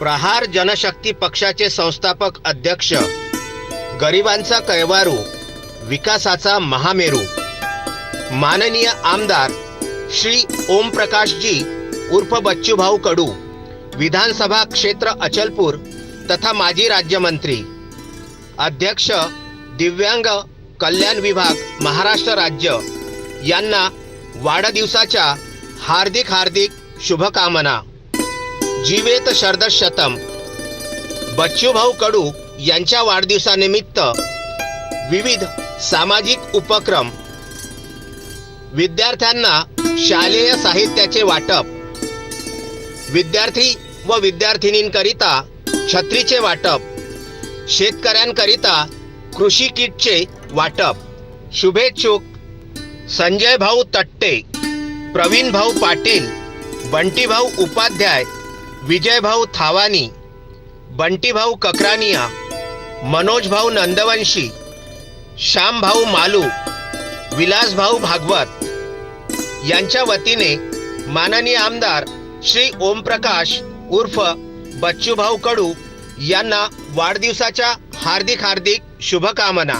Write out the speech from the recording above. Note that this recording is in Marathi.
प्रहार जनशक्ती पक्षाचे संस्थापक अध्यक्ष, गरिबांचा कैवारू, विकासाचा महामेरू, माननीय आमदार श्री ओमप्रकाशजी उर्फ बच्चूभाऊ कडू, विधानसभा क्षेत्र अचलपूर तथा माजी राज्यमंत्री, अध्यक्ष दिव्यांग कल्याण विभाग महाराष्ट्र राज्य यांना वाढदिवसाच्या हार्दिक हार्दिक शुभकामना। जीवेत शरदशतम। बच्चूभाऊ कडू यांच्या वाढदिवसानिमित्त विविध सामाजिक उपक्रम, विद्यार्थ्यांना शालेय साहित्याचे वाटप, विद्यार्थी व विद्यार्थिनींकरिता छत्रीचे वाटप, शेतकऱ्यांकरिता कृषी किटचे वाटप। शुभेच्छुक संजय भाऊ तट्टे, प्रवीण भाऊ पाटील, बंटी भाऊ उपाध्याय, विजय भाऊ थावानी, बंटी भाऊ ककरानिया, मनोज भाऊ नंदवंशी, श्याम भाऊ मालू, विलास भाऊ भागवत यांच्या वतीने माननीय आमदार श्री ओमप्रकाश उर्फ बच्चूभाऊ कडू यांना वाढदिवसाच्या हार्दिक हार्दिक शुभकामना।